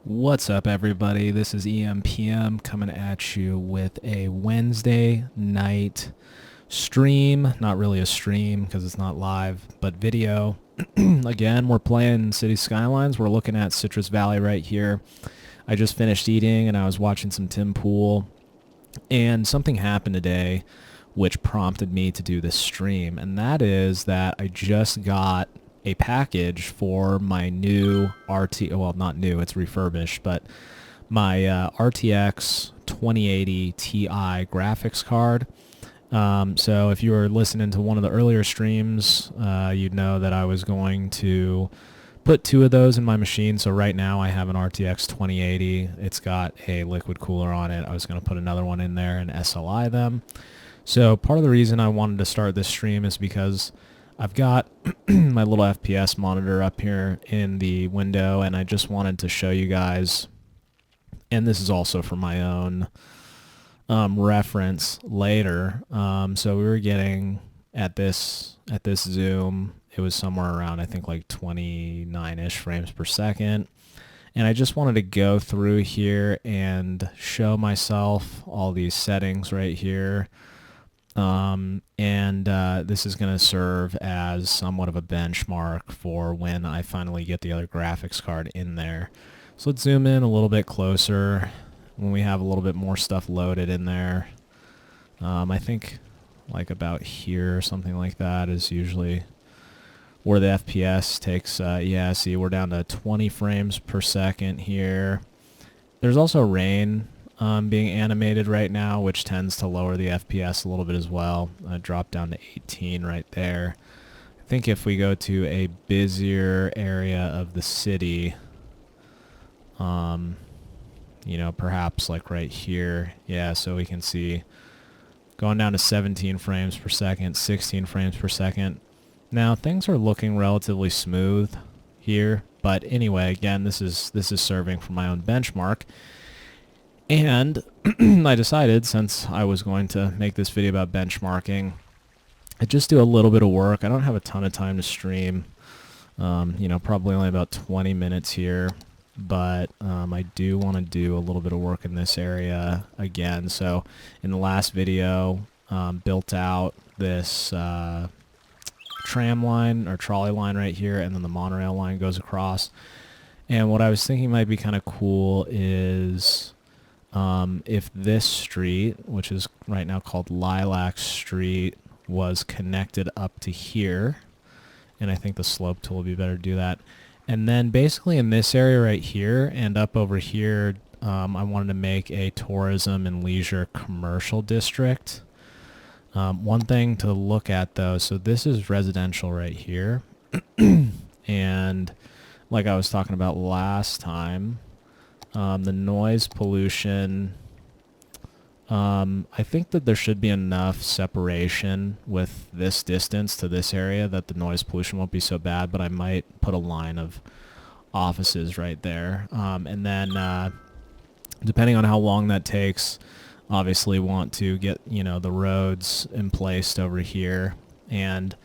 What's up, everybody? This is EMPM coming at you with a Wednesday night stream. Not really a stream because it's not live, but video. Again, we're playing City Skylines. We're looking at Citrus Valley right here. I just finished eating and I was watching some Tim Pool, and something happened today which prompted me to do this stream, and that is that I just got a package for my new well, not new, it's refurbished, but my RTX 2080 Ti graphics card. So if you were listening to one of the earlier streams, you'd know that I was going to put two of those in my machine. So right now I have an RTX 2080. It's got a liquid cooler on it. I was going to put another one in there and SLI them. So part of the reason I wanted to start this stream is because I've got my little FPS monitor up here in the window, and I just wanted to show you guys, and this is also for my own reference later. So we were getting at this zoom, it was somewhere around, I think, like 29-ish frames per second. And I just wanted to go through here and show myself all these settings right here. This is going to serve as somewhat of a benchmark for when I finally get the other graphics card in there. So let's zoom in a little bit closer when we have a little bit more stuff loaded in there. I think like about here or something like that is usually where the FPS takes. Yeah, see, we're down to 20 frames per second here. There's also rain being animated right now, which tends to lower the FPS a little bit as well. I dropped down to 18 right there. I think if we go to a busier area of the city, you know, perhaps like right here, yeah, so we can see going down to 17 frames per second, 16 frames per second. Now things are looking relatively smooth here, but anyway, again, this is serving for my own benchmark. And I decided, since I was going to make this video about benchmarking, I'd just do a little bit of work. I don't have a ton of time to stream, you know, probably only about 20 minutes here, but I do want to do a little bit of work in this area again. So in the last video, built out this tram line or trolley line right here, and then the monorail line goes across. And what I was thinking might be kind of cool is if this street, which is right now called Lilac Street, was connected up to here, and I think the slope tool would be better to do that. And then basically in this area right here and up over here, I wanted to make a tourism and leisure commercial district. One thing to look at though, so this is residential right here, and like I was talking about last time, the noise pollution, I think that there should be enough separation with this distance to this area that the noise pollution won't be so bad, but I might put a line of offices right there. And then depending on how long that takes, obviously want to get, you know, the roads in place over here. And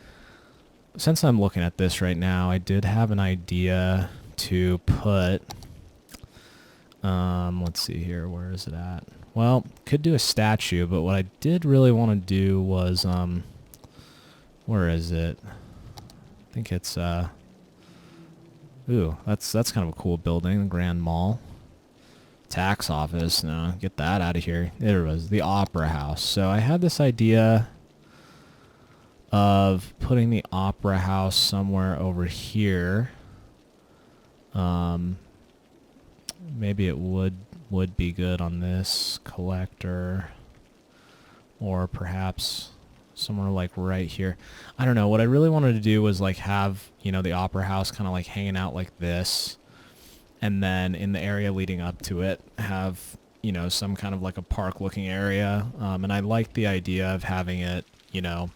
since I'm looking at this right now, I did have an idea to put, let's see here, where is it at? Well, could do a statue, but what I did really want to do was, where is it? I think it's, ooh, that's kind of a cool building, the Grand Mall. Tax office, no, get that out of here. There it was, the Opera House. So I had this idea of putting the Opera House somewhere over here. Maybe it would be good on this collector, or perhaps somewhere like right here. I don't know. What I really wanted to do was like have, you know, the Opera House kind of like hanging out like this, and then in the area leading up to it have, you know, some kind of like a park looking area. And I like the idea of having it, you know,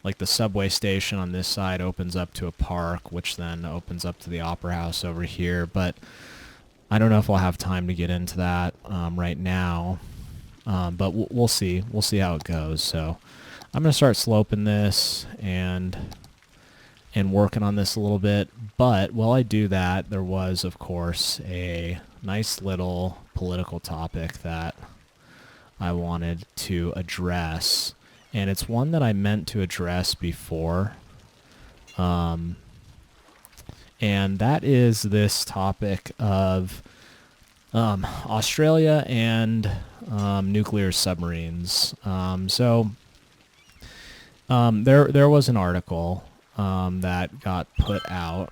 like the subway station on this side opens up to a park, which then opens up to the Opera House over here. But I don't know if I'll have time to get into that right now, but we'll see. We'll see how it goes. So I'm going to start sloping this and working on this a little bit. But while I do that, there was, of course, a nice little political topic that I wanted to address, and it's one that I meant to address before, and that is this topic of Australia and nuclear submarines. There was an article that got put out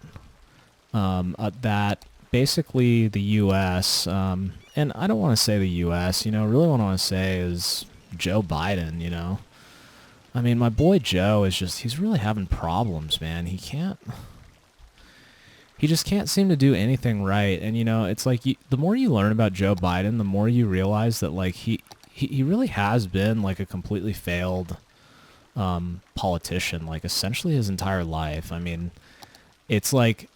that basically the U.S. And I don't want to say the U.S. Really what I want to say is Joe Biden. I mean, my boy Joe is he's really having problems, man. He just can't seem to do anything right. And it's like the more you learn about Joe Biden, the more you realize that like he really has been like a completely failed politician, like essentially his entire life. I mean, it's like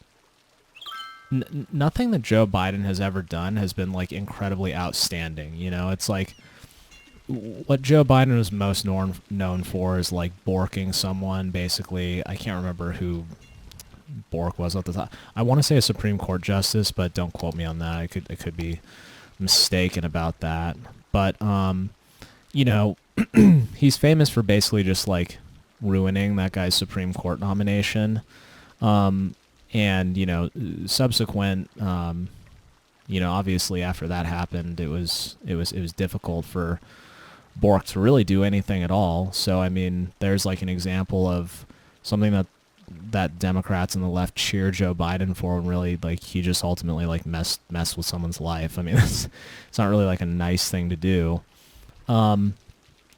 nothing that Joe Biden has ever done has been like incredibly outstanding. It's like what Joe Biden was most known for is like borking someone. Basically, I can't remember who Bork was at the time. I want to say a Supreme Court justice, but don't quote me on that. I could be mistaken about that. But he's famous for basically just like ruining that guy's Supreme Court nomination. And subsequent, obviously after that happened, it was difficult for Bork to really do anything at all. So I mean, there's like an example of something that Democrats and the left cheer Joe Biden for, and really like he just ultimately like messed with someone's life. I mean, it's not really like a nice thing to do. And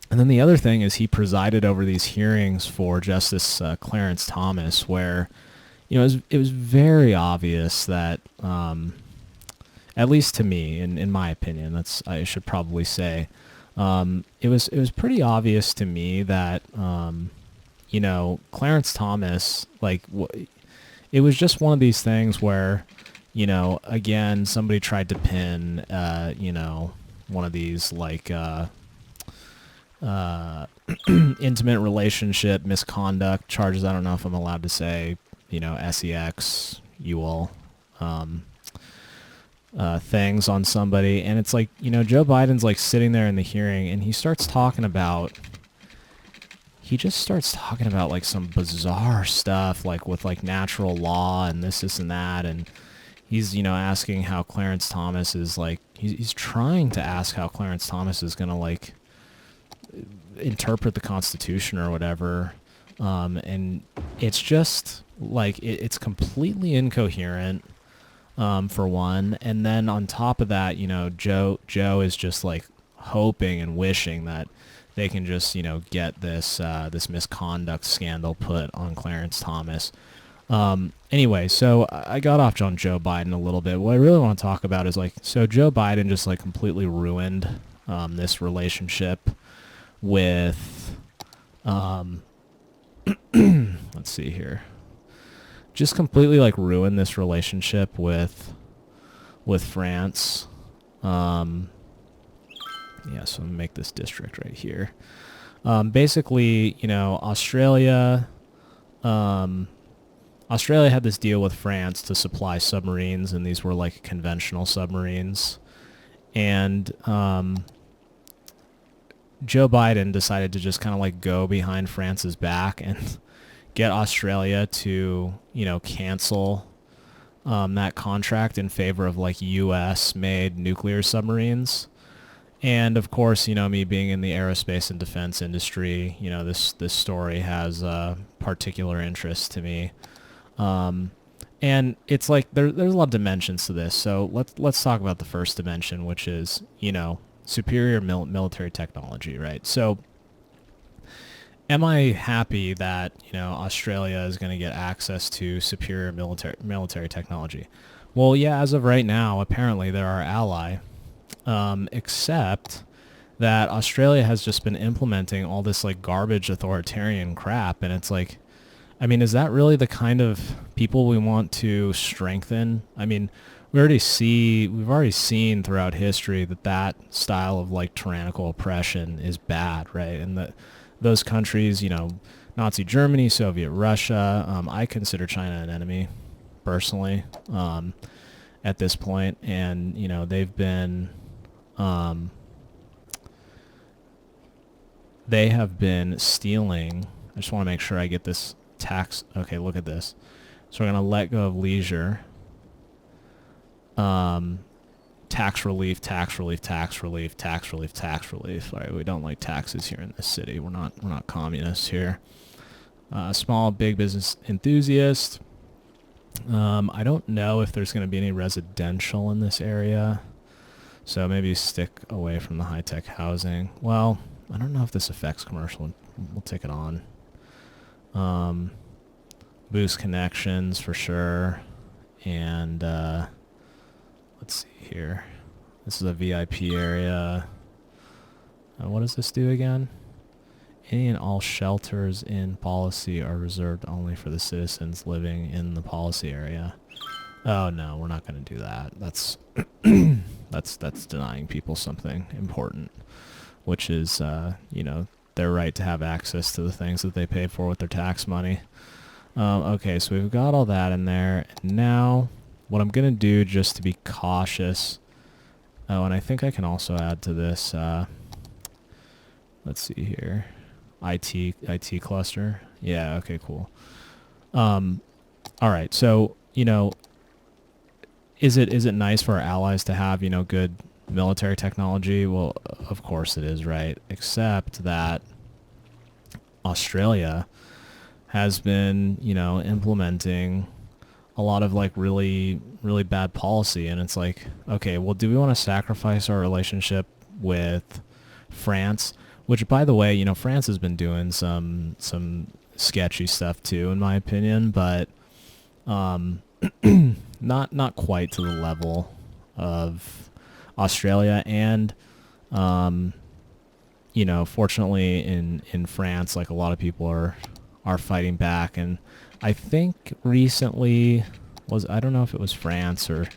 then the other thing is he presided over these hearings for Justice Clarence Thomas, where it was very obvious that, at least to me, in my opinion, I should probably say, it was pretty obvious to me that Clarence Thomas, like, it was just one of these things where, again, somebody tried to pin, one of these, like, intimate relationship misconduct charges. I don't know if I'm allowed to say, SEX, UL, things on somebody. And it's like, Joe Biden's like sitting there in the hearing and he just starts talking about like some bizarre stuff, like with like natural law and this and that. And he's, asking how Clarence Thomas is like, he's trying to ask how Clarence Thomas is going to like interpret the Constitution or whatever. And it's just like, it's completely incoherent, for one. And then on top of that, Joe is just like hoping and wishing that they can just, get this misconduct scandal put on Clarence Thomas. Anyway, so I got off on Joe Biden a little bit. What I really want to talk about is like, so Joe Biden just like completely ruined this relationship with, let's see here, just completely like ruined this relationship with France. Yeah, so I'm gonna make this district right here. Basically, Australia had this deal with France to supply submarines, and these were like conventional submarines. And Joe Biden decided to just kind of like go behind France's back and get Australia to, cancel that contract in favor of like U.S.-made nuclear submarines. And of course, me being in the aerospace and defense industry, this story has a particular interest to me. And it's like there's a lot of dimensions to this. So let's talk about the first dimension, which is, superior military technology, right? So am I happy that, Australia is going to get access to superior military technology? Well, yeah, as of right now, apparently they're our ally. Except that Australia has just been implementing all this like garbage authoritarian crap, and it's like, I mean, is that really the kind of people we want to strengthen? I mean, we've already seen throughout history that style of like tyrannical oppression is bad, right? And those countries, Nazi Germany, Soviet Russia, I consider China an enemy, personally. at this point, and you know they've been they have been stealing. I just want to make sure I get this tax. Okay, look at this. So we're going to let go of leisure. Tax relief, tax relief, tax relief, tax relief, tax relief. All right, we don't like taxes here in this city. We're not communists here. Small, big business enthusiast. I don't know if there's going to be any residential in this area. So maybe stick away from the high-tech housing. Well, I don't know if this affects commercial. We'll take it on. Boost connections for sure. And let's see here. This is a VIP area. What does this do again? Any and all shelters in policy are reserved only for the citizens living in the policy area. Oh no, we're not going to do that. That's that's denying people something important, which is you know, their right to have access to the things that they pay for with their tax money. Okay, so we've got all that in there. And now, what I'm going to do just to be cautious. Oh, and I think I can also add to this. Let's see here. IT cluster. Yeah, okay, cool. All right, so, you know, is it nice for our allies to have, you know, good military technology? Well, of course it is, right? Except that Australia has been, you know, implementing a lot of like really bad policy, and it's like, okay, well, do we want to sacrifice our relationship with France? Which, by the way, you know, France has been doing some sketchy stuff too, in my opinion, but not quite to the level of Australia. And you know, fortunately in France, like, a lot of people are fighting back, and I think recently I don't know if it was France or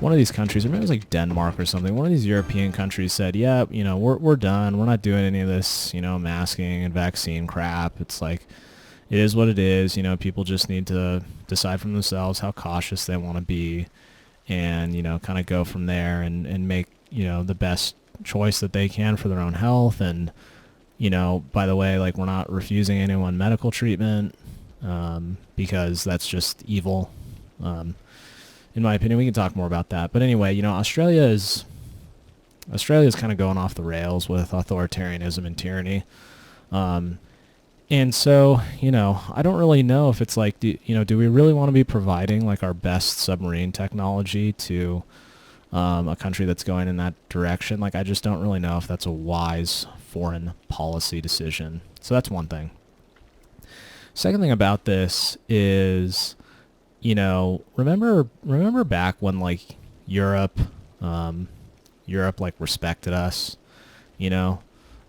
one of these countries, or maybe it was like Denmark or something. One of these European countries said, yeah, you know, we're done. We're not doing any of this, you know, masking and vaccine crap. It's like, it is what it is. You know, people just need to decide for themselves how cautious they want to be, and, you know, kind of go from there and make, you know, the best choice that they can for their own health. And, you know, by the way, like, we're not refusing anyone medical treatment, because that's just evil. In my opinion, we can talk more about that. But anyway, you know, Australia is kind of going off the rails with authoritarianism and tyranny. And so, you know, I don't really know if it's like, do we really want to be providing like our best submarine technology to a country that's going in that direction? Like, I just don't really know if that's a wise foreign policy decision. So that's one thing. Second thing about this is, you know, remember back when like Europe like respected us, you know?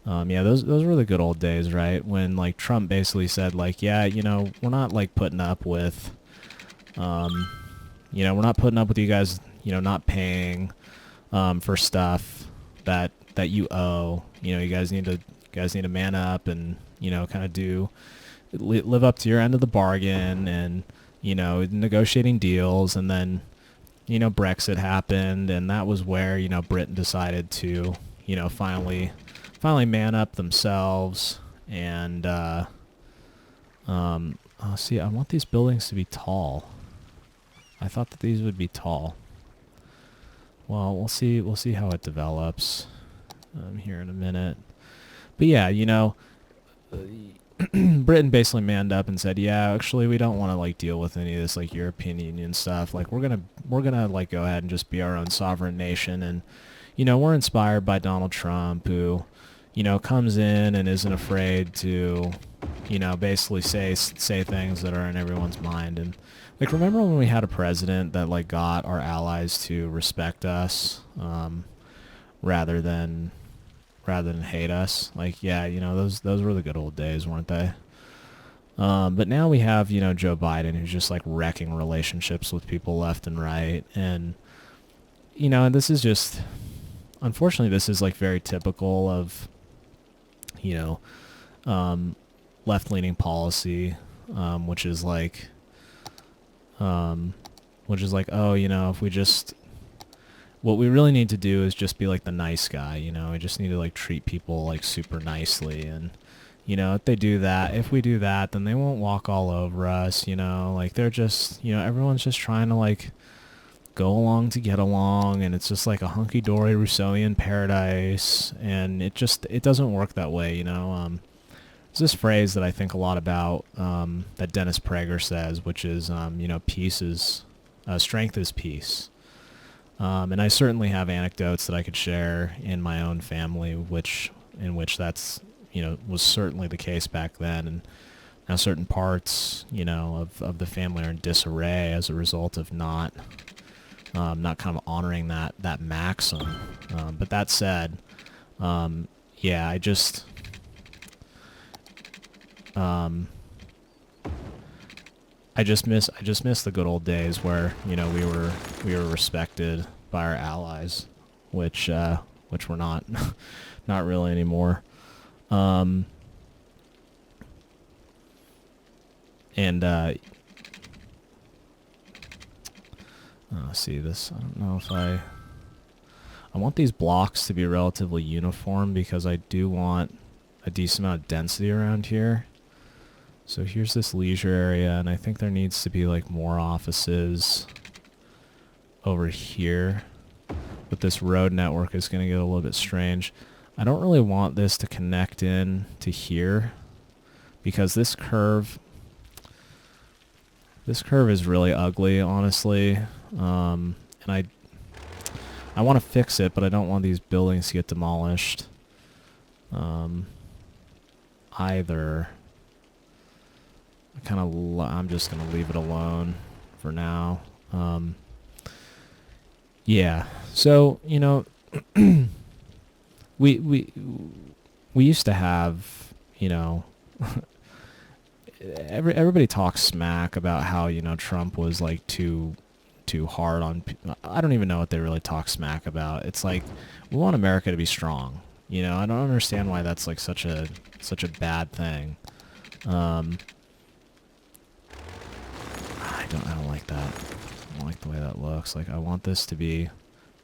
Yeah, those were the good old days, right? When like Trump basically said like, yeah, you know, we're not like putting up with, you know, we're not putting up with you guys, you know, not paying for stuff that you owe. You know, you guys need to man up and, you know, kind of live up to your end of the bargain, and, you know, negotiating deals. And then, you know, Brexit happened, and that was where, you know, Britain decided to, you know, finally man up themselves. And see, I want these buildings to be tall. I thought that these would be tall. Well, we'll see how it develops here in a minute. But yeah, you know, Britain basically manned up and said, yeah, actually, we don't want to like deal with any of this like European Union stuff. Like, we're gonna like go ahead and just be our own sovereign nation. And, you know, we're inspired by Donald Trump, who, you know, comes in and isn't afraid to, you know, basically say things that are in everyone's mind. And like, remember when we had a president that like got our allies to respect us, rather than hate us? Like, yeah, you know, those were the good old days, weren't they? But now we have, you know, Joe Biden, who's just like wrecking relationships with people left and right. And, you know, and this is just, unfortunately, this is like very typical of, you know, left-leaning policy, which is like, which is like, oh, you know, if we just, what we really need to do is just be like the nice guy, you know, we just need to like treat people like super nicely, and, you know, if they do that, if we do that, then they won't walk all over us, you know, like they're just, you know, everyone's just trying to like go along to get along, and it's just like a hunky-dory Rousseauian paradise, and it doesn't work that way, you know. There's this phrase that I think a lot about, that Dennis Prager says, which is, you know, strength is peace. And I certainly have anecdotes that I could share in my own family, in which that's, you know, was certainly the case back then, and now certain parts, you know, of the family are in disarray as a result of not kind of honoring that maxim. But that said, yeah, I just miss the good old days where, you know, we were respected by our allies, which we're not not really anymore. See this. I don't know if I want these blocks to be relatively uniform, because I do want a decent amount of density around here. So here's this leisure area, and I think there needs to be like more offices over here. But this road network is going to get a little bit strange. I don't really want this to connect in to here, because this curve is really ugly, honestly. And I want to fix it, but I don't want these buildings to get demolished either. I'm just gonna leave it alone for now. Yeah. So, you know, we used to have, you know, everybody talks smack about how, you know, Trump was like too hard on. I don't even know what they really talk smack about. It's like, we want America to be strong. You know, I don't understand why that's like such a bad thing. I don't like that. I don't like the way that looks. Like, I want this to be,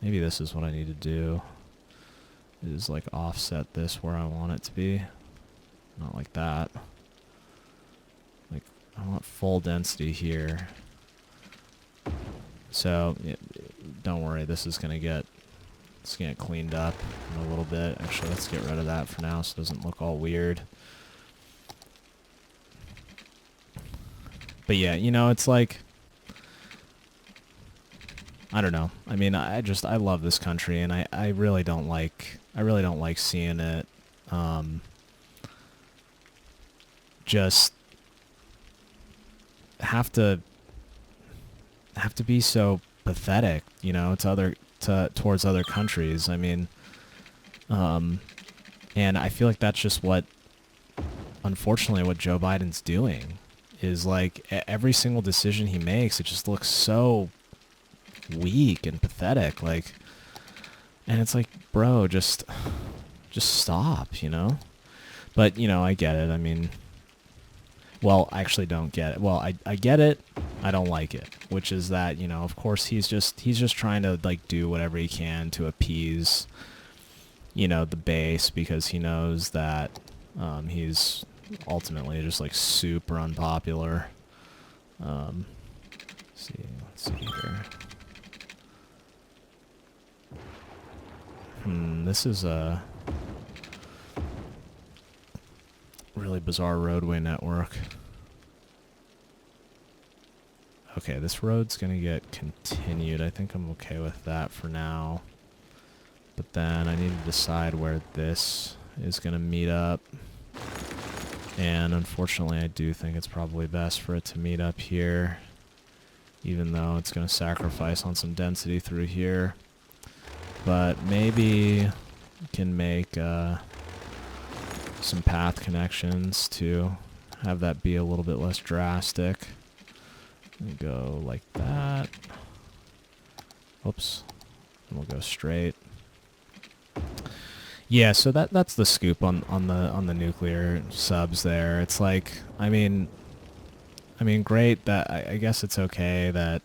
maybe this is what I need to do, is like offset this where I want it to be. Not like that. Like, I want full density here. So, don't worry, this is gonna get cleaned up in a little bit. Actually, let's get rid of that for now so it doesn't look all weird. But yeah, you know, it's like, I don't know. I mean, I love this country, and I really don't like seeing it just have to be so pathetic, you know, towards other countries. I mean, and I feel like that's just unfortunately what Joe Biden's doing, is like every single decision he makes, it just looks so weak and pathetic, like, and it's like, bro, just stop, you know. But, you know, I get it. I mean, well, I actually don't get it. Well, I get it. I don't like it, which is that, you know, of course he's just trying to like do whatever he can to appease, you know, the base, because he knows that he's ultimately just like super unpopular. Let's see here. This is a really bizarre roadway network. Okay, this road's gonna get continued. I think I'm okay with that for now. But then I need to decide where this is gonna meet up. And unfortunately, I do think it's probably best for it to meet up here, even though it's gonna sacrifice on some density through here. But maybe we can make some path connections to have that be a little bit less drastic. And go like that. Oops. And we'll go straight. Yeah, so that's the scoop on the nuclear subs there. It's like, I mean, great that I guess it's okay that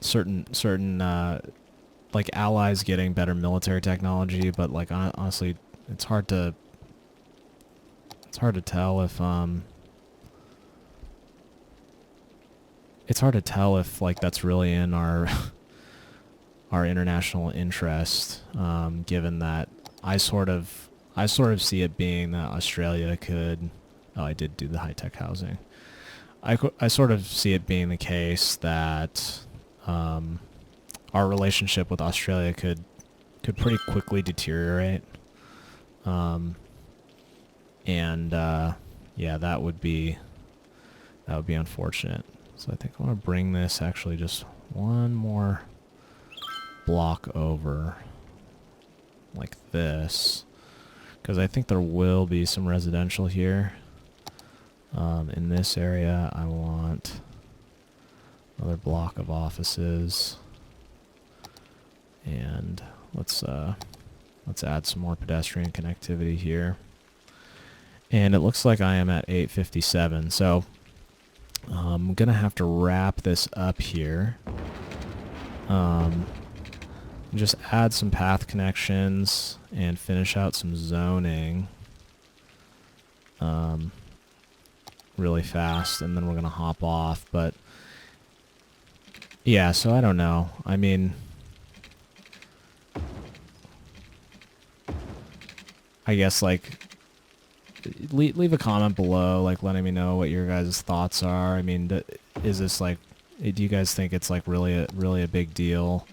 certain like allies getting better military technology, but like honestly, it's hard to tell if like that's really in our our international interest, given that I sort of see it being that Australia could. Oh, I did do the high-tech housing. I sort of see it being the case that our relationship with Australia could pretty quickly deteriorate, and yeah, that would be unfortunate. So I think I want to bring this actually just one more block over like this, because I think there will be some residential here. In this area, I want another block of offices, and let's add some more pedestrian connectivity here. And it looks like I am at 857, so I'm gonna have to wrap this up here. Just add some path connections and finish out some zoning really fast, and then we're gonna hop off. But yeah, so I don't know. I mean, I guess like leave a comment below, like letting me know what your guys' thoughts are. I mean, is this like, do you guys think it's like really a big deal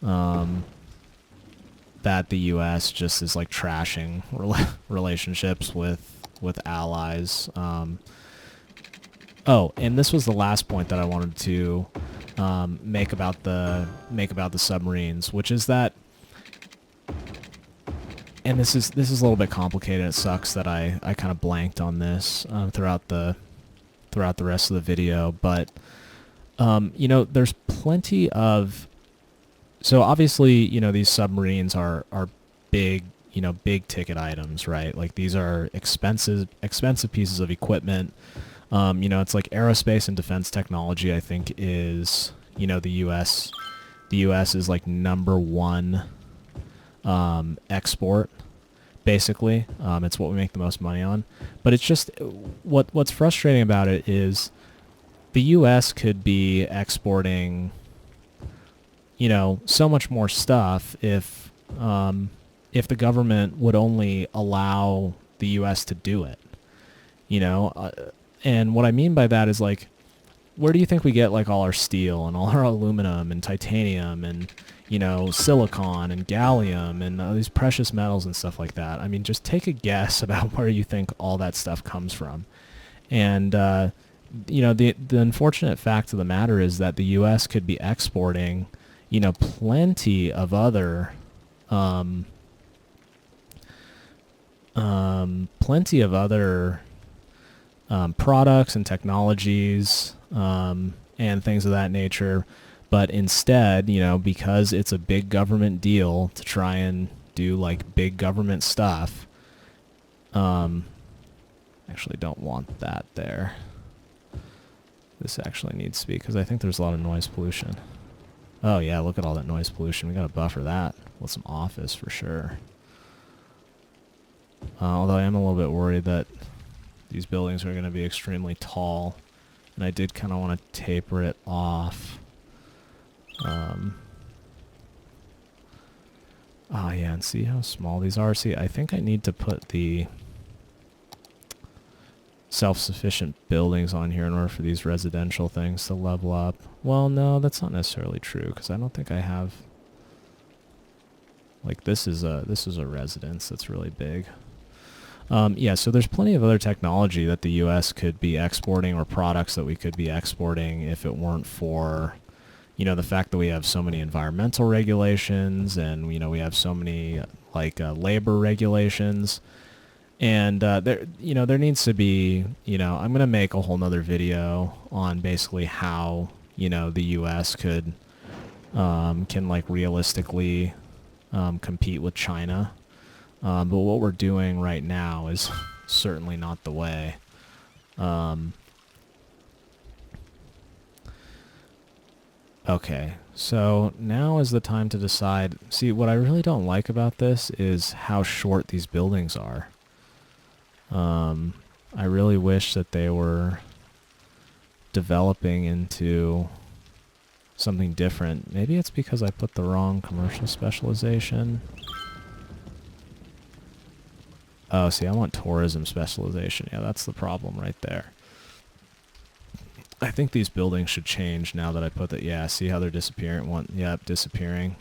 that the U.S. just is like trashing relationships with allies? Oh, and this was the last point that I wanted to make about the submarines, which is that, and this is a little bit complicated. It sucks that I kind of blanked on this throughout the rest of the video, but you know, there's plenty of, so obviously, you know, these submarines are big, you know, big ticket items, right? Like these are expensive pieces of equipment. You know, it's like aerospace and defense technology, I think, is, you know, the U.S. is like #1 export, basically. It's what we make the most money on. But it's just, what's frustrating about it is the U.S. could be exporting, you know, so much more stuff if the government would only allow the U.S. to do it, you know. And what I mean by that is, like, where do you think we get like all our steel and all our aluminum and titanium and, you know, silicon and gallium and these precious metals and stuff like that? I mean, just take a guess about where you think all that stuff comes from. And you know, the unfortunate fact of the matter is that the U.S. could be exporting, you know, plenty of other products and technologies and things of that nature, but instead, you know, because it's a big government deal to try and do like big government stuff, actually don't want that there. This actually needs to be, because I think there's a lot of noise pollution. Oh yeah, look at all that noise pollution. We gotta buffer that with some office for sure. Although I am a little bit worried that these buildings are going to be extremely tall, and I did kind of want to taper it off. Oh yeah, and see how small these are? See, I think I need to put the self-sufficient buildings on here in order for these residential things to level up. Well, no, that's not necessarily true, because I don't think I have, like, this is a residence that's really big. Yeah, so there's plenty of other technology that the U.S. could be exporting, or products that we could be exporting, if it weren't for, you know, the fact that we have so many environmental regulations, and, you know, we have so many like labor regulations, and there needs to be, you know, I'm gonna make a whole nother video on basically how, you know, the U.S. could can like realistically compete with China. But what we're doing right now is certainly not the way. Okay, so now is the time to decide. See, what I really don't like about this is how short these buildings are. I really wish that they were developing into something different. Maybe it's because I put the wrong commercial specialization. Oh, see, I want tourism specialization. Yeah, that's the problem right there. I think these buildings should change now that I put that. Yeah, see how they're disappearing? Yep, disappearing.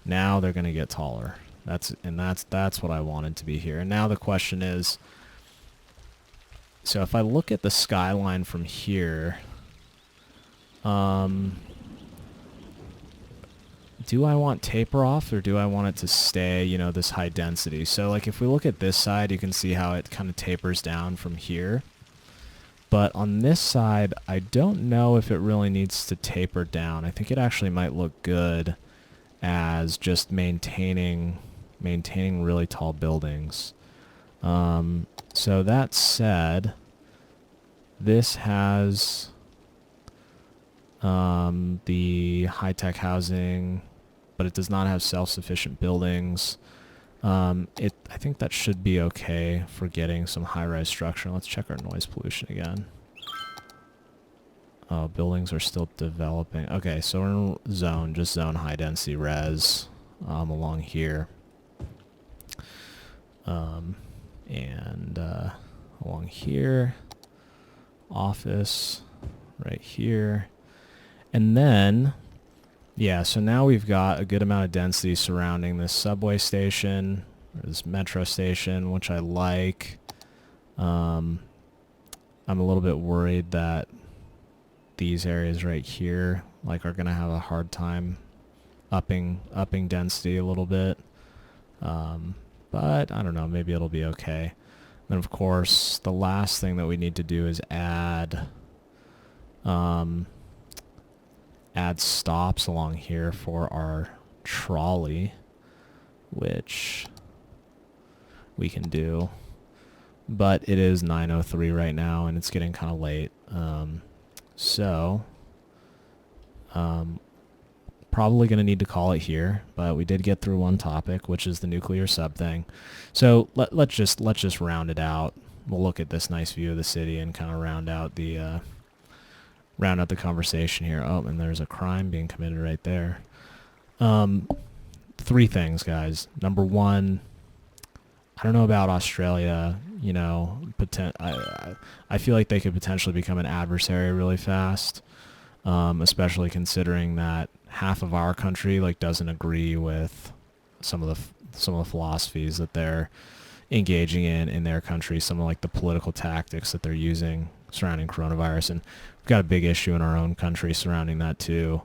Now they're going to get taller. That's what I wanted to be here. And now the question is, so if I look at the skyline from here, do I want taper off or do I want it to stay, you know, this high density? So like if we look at this side, you can see how it kind of tapers down from here. But on this side, I don't know if it really needs to taper down. I think it actually might look good as just maintaining really tall buildings. So that said, this has the high-tech housing, but it does not have self-sufficient buildings. I think that should be okay for getting some high-rise structure. Let's check our noise pollution again. Oh, buildings are still developing. Okay, so we're in zone, just zone high-density res along here. And along here, office right here. And then, yeah, so now we've got a good amount of density surrounding this subway station, or this metro station, which I like. I'm a little bit worried that these areas right here, like, are going to have a hard time upping density a little bit. But I don't know, maybe it'll be okay. Then of course, the last thing that we need to do is add stops along here for our trolley, which we can do. But it is 9:03 right now, and it's getting kind of late. Probably going to need to call it here, but we did get through one topic, which is the nuclear sub thing. So let's just round it out. We'll look at this nice view of the city and kind of round out the conversation here. Oh, and there's a crime being committed right there. 3 things, guys. Number 1, I don't know about Australia. You know, I feel like they could potentially become an adversary really fast, especially considering that half of our country like doesn't agree with some of the philosophies that they're engaging in their country. Some of like the political tactics that they're using surrounding coronavirus, and we've got a big issue in our own country surrounding that too.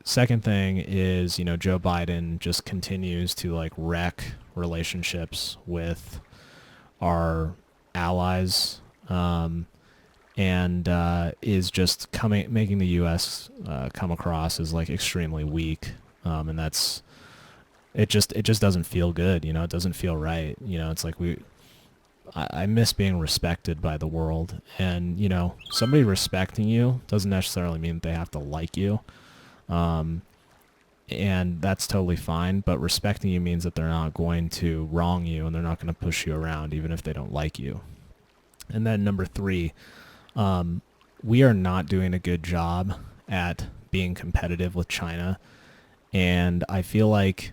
Second thing is, you know, Joe Biden just continues to like wreck relationships with our allies, and is just making the U.S. Come across as like extremely weak, and it just doesn't feel good. You know, it doesn't feel right. You know, it's like I miss being respected by the world, and you know, somebody respecting you doesn't necessarily mean that they have to like you, and that's totally fine. But respecting you means that they're not going to wrong you, and they're not going to push you around even if they don't like you. And then number 3, we are not doing a good job at being competitive with China, and I feel like,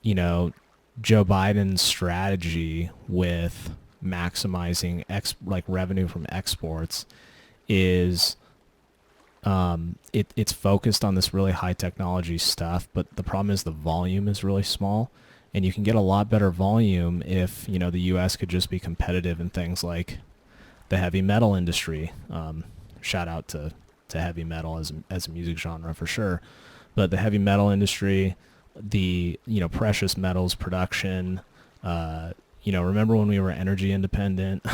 you know, Joe Biden's strategy with maximizing revenue from exports is it's focused on this really high technology stuff, but the problem is the volume is really small, and you can get a lot better volume if, you know, the US could just be competitive in things like the heavy metal industry. Shout out to heavy metal as a music genre for sure, but the heavy metal industry, the, you know, precious metals production. You know, remember when we were energy independent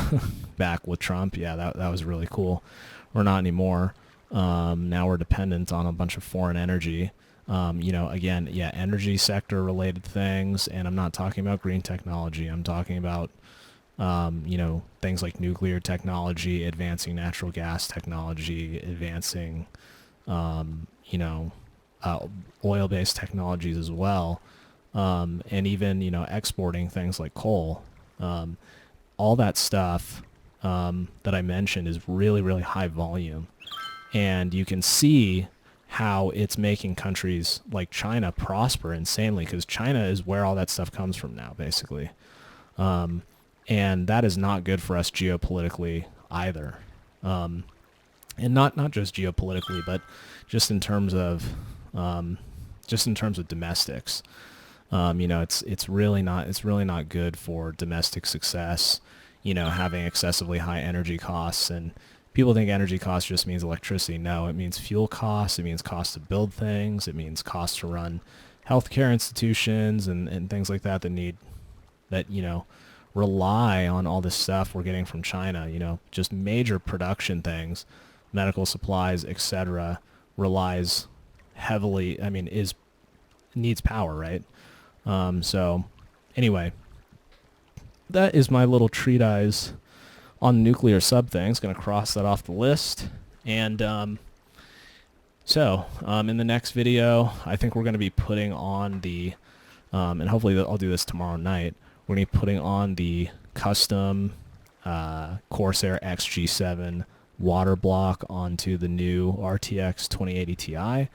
back with Trump? Yeah, that was really cool. We're not anymore. Now we're dependent on a bunch of foreign energy. You know, again, yeah, energy sector related things, and I'm not talking about green technology. I'm talking about, you know, things like nuclear technology, advancing natural gas technology, advancing you know, oil-based technologies as well, and even, you know, exporting things like coal. All that stuff that I mentioned is really, really high volume. And you can see how it's making countries like China prosper insanely, because China is where all that stuff comes from now, basically. And that is not good for us geopolitically either. And not just geopolitically, but just in terms of domestics. You know, it's really not good for domestic success. You know, having excessively high energy costs, and people think energy costs just means electricity. No, it means fuel costs. It means cost to build things. It means cost to run healthcare institutions and things like that that you know, rely on all this stuff we're getting from China. You know, just major production things, medical supplies, etc., relies heavily. I mean, needs power, right? So anyway, that is my little treatise on nuclear sub things. Going to cross that off the list. And in the next video, I think we're going to be putting on the, and hopefully I'll do this tomorrow night, we're going to be putting on the custom Corsair XG7 water block onto the new RTX 2080 Ti.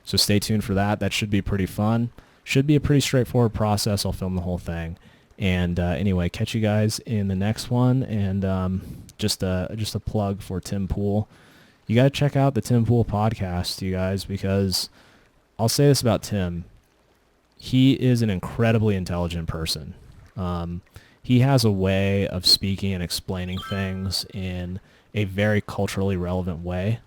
So stay tuned for that. That should be pretty fun. Should be a pretty straightforward process. I'll film the whole thing. And anyway, catch you guys in the next one. And just a plug for Tim Pool. You got to check out the Tim Pool podcast, you guys, because I'll say this about Tim. He is an incredibly intelligent person. He has a way of speaking and explaining things in a very culturally relevant way.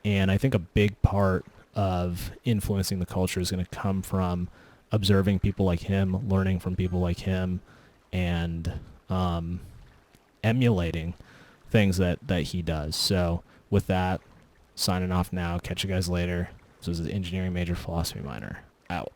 And I think a big part of influencing the culture is going to come from observing people like him, learning from people like him, and emulating things that he does. So with that, signing off now. Catch you guys later. This was the engineering major philosophy minor. Out.